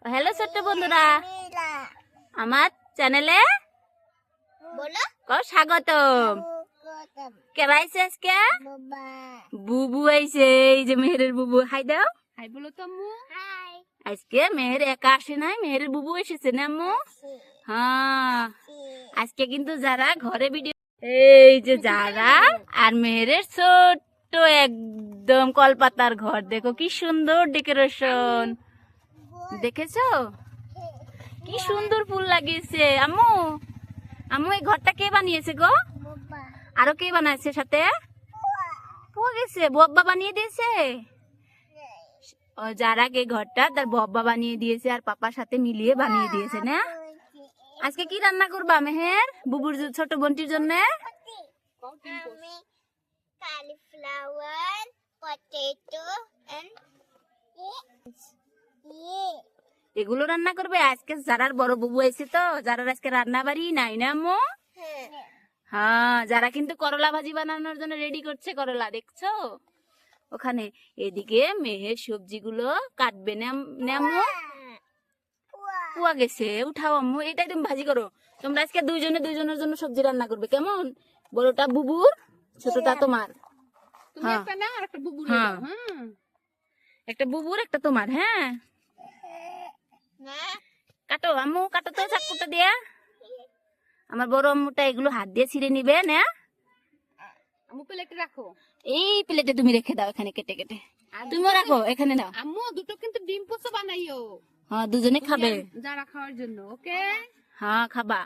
Hello ছোট্ট বন্ধুরা, আমার চ্যানেলে স্বাগতম। কেবা আইছে আজকে? বুবু আইছে, এই যে মেহেরের বুবু। হাই দাও, হাই বলো তো আম্মু। আজকে মেহের একা আসে নাই, মেহেরের বুবু এসেছে না আম্মু? হ্যাঁ, আজকে কিন্তু যারা ঘরে ভিডিও, এই যে যারা আর মেহেরের ছোট্ট একদম কলপাতার ঘর, দেখো কি সুন্দর ডেকোরেশন, দেখেছো কি সুন্দর ফুল লাগিয়েছে। আম্মু আম্মু এই ঘরটা কে বানিয়েছে গো? আরো কে বানাইছে সাথে? পুয়া গেছে, বব্বা বানিয়ে দিয়েছে। যারা কে ঘরটা তার বব্বা বানিয়ে দিয়েছে আর পাপার সাথে মিলিয়ে বানিয়ে দিয়েছে না। আজকে কি রান্না করবা মেহের বুবুর ছোট বোনটির জন্য? cauliflower, potato and এগুলো রান্না করবে আজকে? যারার বড় বুবু এসে তো, যারার আজকে রান্না বাড়ি নাই না আম্মু? হ্যাঁ, যারা কিন্তু করলা ভাজি বানানোর জন্য রেডি করছে। করলা দেখছো ওখানে। এদিকে মেহের সবজিগুলো কাটবে না আম্মু? পুয়া গেছে, উঠাও আম্মু, এটাই তুমি ভাজি করো। তোমরা আজকে দুইজনের জন্য সবজি রান্না করবে কেমন? বড়টা বুবুর, ছোটটা তোমার। হ্যাঁ, একটা বুবুর একটা তোমার। হ্যাঁ, কাটো আম্মু, কাটো তো চাকুটা দিয়া। আমার বড় আম্মুটা এগুলো হাত দিয়ে ছিঁড়ে নিবে না। আম্মু প্লেটে রাখো। এই প্লেটে তুমি রেখে দাও, এখানে কেটে কেটে তুমিও রাখো, এখানে দাও। আম্মু দুটো কিন্তু ডিম পোস্ত বানাইও। হ্যাঁ, দুজনে খাবে যারা খাওয়ার জন্য। ওকে, হ্যাঁ খাবা।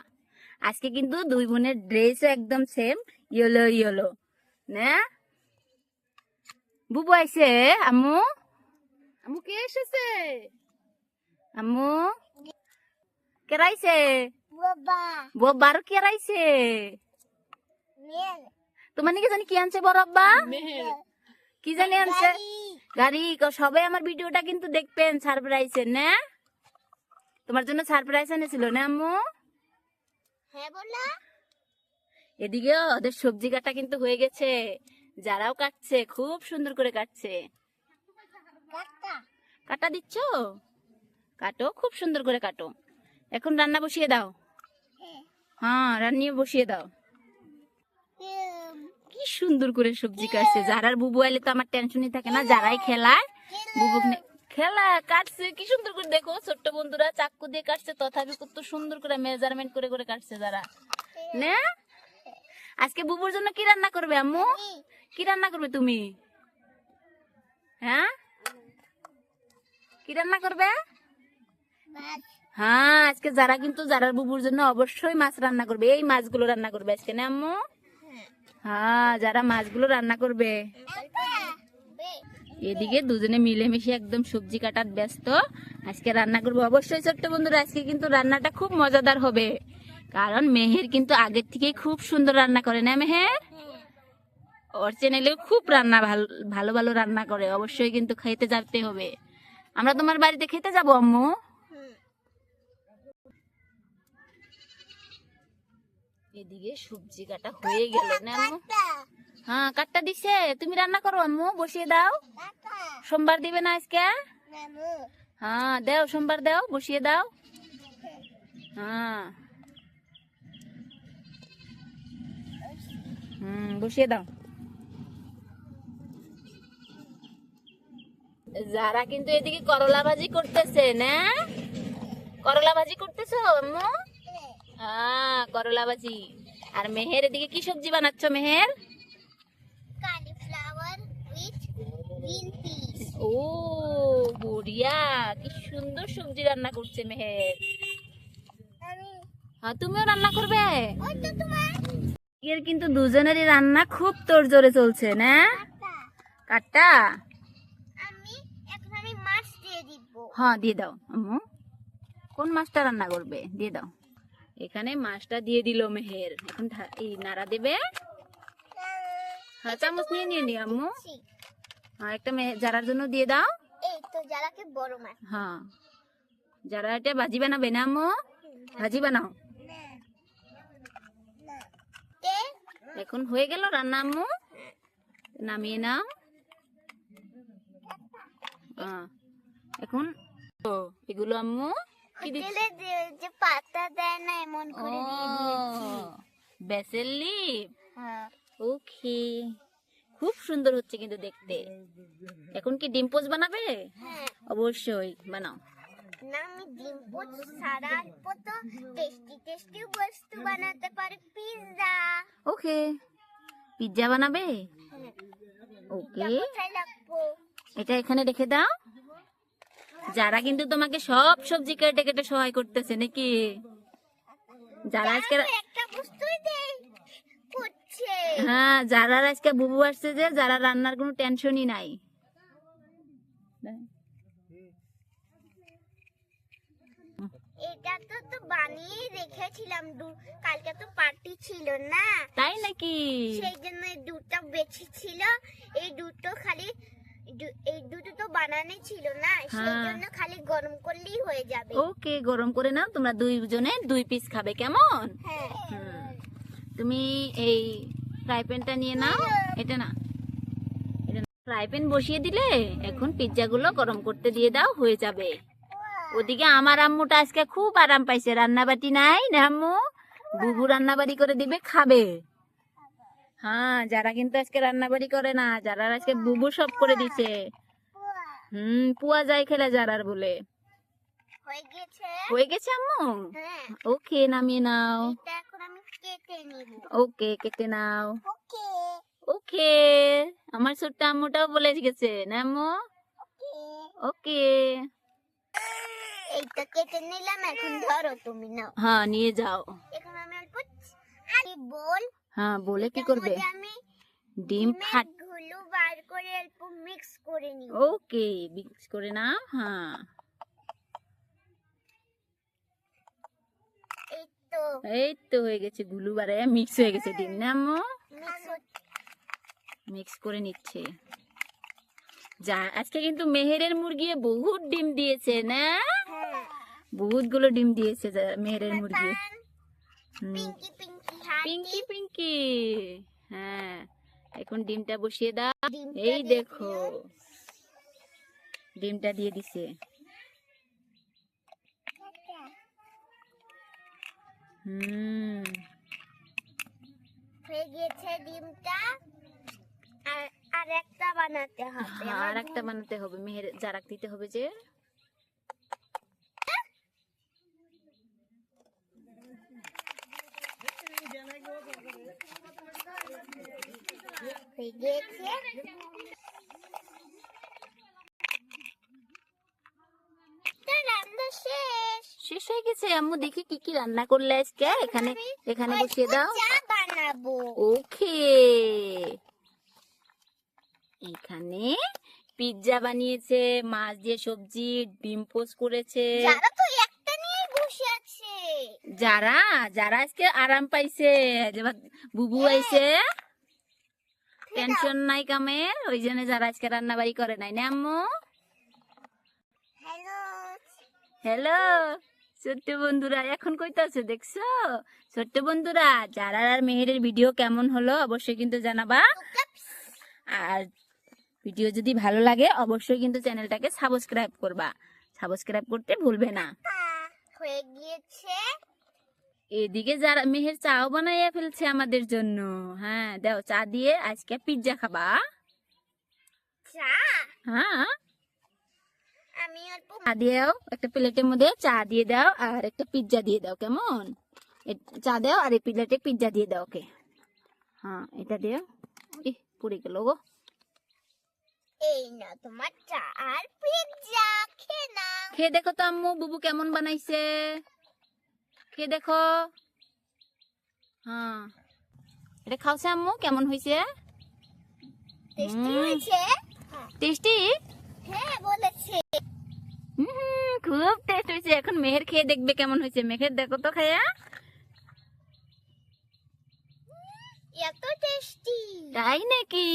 আজকে কিন্তু দুই বোনের ড্রেস একদম সেম, ইয়েলো ইয়েলো না। বুবু আইছে আম্মু। আম্মু কে এসেছে? আম্মু কেরাইছে? বাবা বব্বা আরো কেরাইছে। তোমার নাকি জানি কি আনছে বড় আব্বা? কি জানি আনছে গাড়ি। সবাই আমার ভিডিওটা কিন্তু দেখবেন, সারপ্রাইজ না। তোমার জন্য সারপ্রাইজ এনেছিল না আম্মু? হ্যাঁ বলা। এদিকে ওদের সবজি কাটা কিন্তু হয়ে গেছে, যারাও কাটছে খুব সুন্দর করে কাটছে। কাটা দিচ্ছ? কাটো, খুব সুন্দর করে কাটো। এখন রান্না বসিয়ে দাও। হ্যাঁ, রান্নিয়ে বসিয়ে দাও। কি সুন্দর করে সবজি কাটছে। যারার বুবু আইলে তো আমার টেনশনই থাকে না, যারাই খেলায় বুবু খেলা কাটছে কি সুন্দর করে। দেখো ছোট্ট বন্ধুরা চাকু দিয়ে কাটছে, তথাপি কত সুন্দর করে মেজারমেন্ট করে করে কাটছে যারা না। আজকে বুবুর জন্য কি রান্না করবে আম্মু? কি রান্না করবে তুমি? হ্যাঁ, কি রান্না করবে? হ্যাঁ, আজকে যারা কিন্তু যারার বুবুর জন্য অবশ্যই মাছ রান্না করবে। এই মাছগুলো রান্না করবে আজকে না আম্মু? হ্যাঁ, যারা মাছগুলো রান্না করবে। এদিকে দুজনে মিলেমিশে একদম সবজি কাটার ব্যস্ত। আজকে রান্না করবো অবশ্যই ছোট্ট বন্ধুরা। আজকে কিন্তু রান্নাটা খুব মজাদার হবে, কারণ মেহের কিন্তু আগের থেকেই খুব সুন্দর রান্না করে না মেহের? ওর চ্যানেলে খুব রান্না ভালো ভালো রান্না করে। অবশ্যই কিন্তু খেতে যেতে হবে। আমরা তোমার বাড়িতে খেতে যাবো আম্মু। এদিকে সবজি কাটা হয়ে গেল না আম্মু? হ্যাঁ, কাটটা দিছে। তুমি রান্না করো আম্মু, বসিয়ে দাও। সোমবার দিবে না আজকে? হ্যাঁ দাও, সোমবার দাও, বসিয়ে দাও। হ্যাঁ, বসিয়ে দাও। যারা কিন্তু এদিকে করলা ভাজি করতেছে না। করলা ভাজি করতেছো আম্মু? হ্যাঁ, করলা ভাজি। আর মেহের এদিকে কি সবজি বানাচ্ছ Meher? cauliflower with green peas. ও বড়িয়া, কি সুন্দর সবজি রান্না করছে মেহের। হ্যাঁ, তুমিও রান্না করবে? এর কিন্তু দুজনেরই রান্না খুব তোড়জোড়ে চলছে না। কাটটা আমি মাছ দিয়ে দিব। হ্যাঁ, দিয়ে দাও আম্মু। কোন মাছটা রান্না করবে দিয়ে দাও। এখানে মাছটা দিয়ে দিল মেহের। এখন এই নাড়া দেবে। হ্যাঁ, চামচ নিয়ে নিও আম্মু। হ্যাঁ, একটা যারার জন্য দিয়ে দাও। এই তো যারাকে বড় মাছ। হ্যাঁ, যারা এটা ভাজি বানাবে না আম্মু? ভাজি বানাও। এখন হয়ে গেল রান্না আম্মু, নামিয়ে নাও। এখন এগুলো আম্মু কি হোটেলে যে পাতা দেয় না এমন করে দিয়ে দিয়েছি। Basil leaf. হ্যাঁ ওকে, খুব সুন্দর হচ্ছে কিন্তু দেখতে। এখন কি ডিম পোস্ট বানাবে? হ্যাঁ অবশ্যই বানাও। না আমি ডিম পোচ সারা অল্প তো টেস্টি টেস্টি বস্তু বানাতে পারি। পিৎজা। ওকে, পিৎজা বানাবে? হ্যাঁ ওকে, কোথায় রাখবো? এটা এখানে রেখে দাও। যারা কিন্তু তোমাকে সব সবজি কেটে কেটে সহায় করতেছে নাকি? যারা আজকে তো একটা বস্তুই দেই করছে। হ্যাঁ, যারা আজকে বুবু আসছে, যে যারা রান্নার কোনো টেনশনই নাই। এটা তো বানিয়ে রেখেছিলাম, কালকে তো পার্টি ছিল না, তাই নাকি? সেই জন্য এই দুটো বেশি ছিল। এই দুটো খালি এই দুটো তো বানানো ছিল না, সেই হ্যাঁ। জন্য খালি গরম করলেই হয়ে যাবে। ওকে, গরম করে নাও। তোমরা দুইজনে 2 পিস খাবে, কেমন? হ্যাঁ তুমি এই ফ্রাই প্যানটা নিয়ে নাও। এটা না, ফ্রাই প্যান বসিয়ে দিলে এখন পিৎজা গুলো গরম করতে দিয়ে দাও, হয়ে যাবে। ওদিকে আমার আম্মুটা আজকে খুব আরাম পাইছে, রান্নাবাটি নাই না আম্মু, বুবু রান্নাবাড়ি করে দিবে, খাবে। হ্যাঁ, যারা কিন্তু আজকে রান্নাবাড়ি করে না, যারা আজকে বুবু সব করে দিছে। পুয়া যায় খেলে যারার বলে। হয়ে গেছে। হয়ে গেছে আম্মু? হ্যাঁ ওকে, নামিয়ে নাও। এটা এখন আমি কেটে নিব। ওকে, কেটে নাও। ওকে ওকে, আমার ছোট্ট আম্মুটাও বলে গেছে না আম্মু? ওকে ওকে, এইটা কেটে নিলাম, এখন ধরো তুমি নাও। হ্যাঁ নিয়ে যাও। এখন আমি অল্প আরে বল হ্যাঁ, বলে কি এটার করবে? মধ্যে আমি ডিম ফাট। গুলো বার করে অল্প মিক্স করে নিব। ওকে, মিক্স করে নাও। হ্যাঁ, এই তো এই তো হয়ে গেছে, গুলু বারে মিক্স হয়ে গেছে ডিম না আম্মু? মিক্স করে নিচ্ছে। যা আজকে কিন্তু মেহেরের মুরগি বহুত ডিম দিয়েছে না? বহুত গুলো ডিম দিয়েছে মেহেরের মুরগি। পিঙ্কি পিঙ্কি হাত পিঙ্কি পিঙ্কি, হ্যাঁ, এখন ডিমটা বসিয়ে দাও। ডিমটা এই দিয়ে দেখো, ডিমটা দিয়ে দিছে। হয়ে গেছে ডিমটা। আর আর একটা বানাতে হবে। হ্যাঁ, আর একটা বানাতে হবে, মেহের জারাক দিতে হবে যে। হয়ে গেছে। রান্না শেষ। শেষ হয়ে গেছে আম্মু, দেখি কি কি রান্না করলে আজকে। এখানে এখানে বসিয়ে দাও। চা বানাবো। ওকে, এখানে পিৎজা বানিয়েছে, মাছ দিয়ে সবজি, ডিম পোস্ট করেছে। যারা তো একটা নিয়ে বসে আছে। যারা যারা আজকে আরাম পাইছে, যে বুবু আইছে, টেনশন নাই কামের, ওই জন্য যারা আজকে রান্না বাড়ি করে নাই না আম্মু? হ্যালো হ্যালো ছোট্ট বন্ধুরা, এখন কইতে আছে দেখছো? ছোট্ট বন্ধুরা, যারা আর মেহেরের ভিডিও কেমন হলো অবশ্যই কিন্তু জানাবা। আর ভিডিও যদি ভালো লাগে অবশ্যই কিন্তু চ্যানেলটাকে সাবস্ক্রাইব করবা, সাবস্ক্রাইব করতে ভুলবে না। হয়ে গিয়েছে। এদিকে যারা মেহের চাও বানাইয়া ফেলছে আমাদের জন্য। হ্যাঁ, দাও চা দিয়ে আজকে পিৎজা খাবা। চা হ্যাঁ, আমি অল্প চা দিয়েও একটা প্লেটের মধ্যে চা দিয়ে দাও, আর একটা পিৎজা দিয়ে দাও, কেমন? চা দাও আর এই প্লেটে পিৎজা দিয়ে দাও। ওকে, হ্যাঁ এটা দিও। পুড়ে গেল গো। এই না তোমার চা আর পিৎজা, খেয়ে নাও। খেয়ে দেখো তো আম্মু, বুবু কেমন বানাইছে, খেয়ে দেখো। হ্যাঁ, এটা খাওছে আম্মু, কেমন হয়েছে? টেস্টি হয়েছে। টেস্টি? হ্যাঁ বলেছে। খুব টেস্ট হয়েছে। এখন মেহের খেয়ে দেখবে কেমন হয়েছে। মেহের দেখো তো খায়া। এত টেস্টি। তাই নাকি?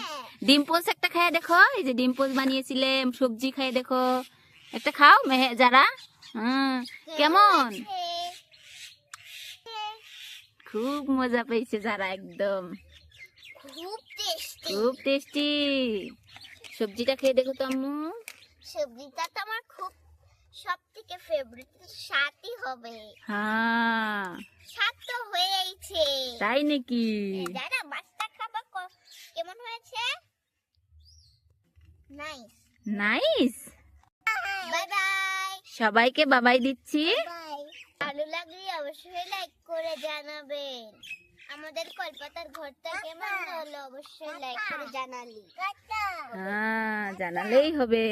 হ্যাঁ। ডিম পোস্ট একটা খায়া দেখো, এই যে ডিম পোস্ট বানিয়েছিলে, সবজি খাইয়ে দেখো, একটা খাও মেহের যারা। কেমন? খুব মজা পেয়েছে যারা, একদম খুব টেস্টি। খুব টেস্টি। সবজিটা খেয়ে দেখো তো আম্মু। সবজিটা তো আমার খুব সব থেকে ফেভারিট 7ই হবে। হ্যাঁ 7 তো হয়েইছে। তাই নাকি? জানা মাছটা খাবার কেমন হয়েছে? নাইস। নাইস। Bye bye. সবাইকে বাবাই দিচ্ছি। বাই। ভালো লাগলে অবশ্যই লাইক করে জানাবেন। আমাদের কলপাতার ঘরটা কেমন হলো অবশ্যই লাইক করে জানালি। হ্যাঁ জানালেই হবে।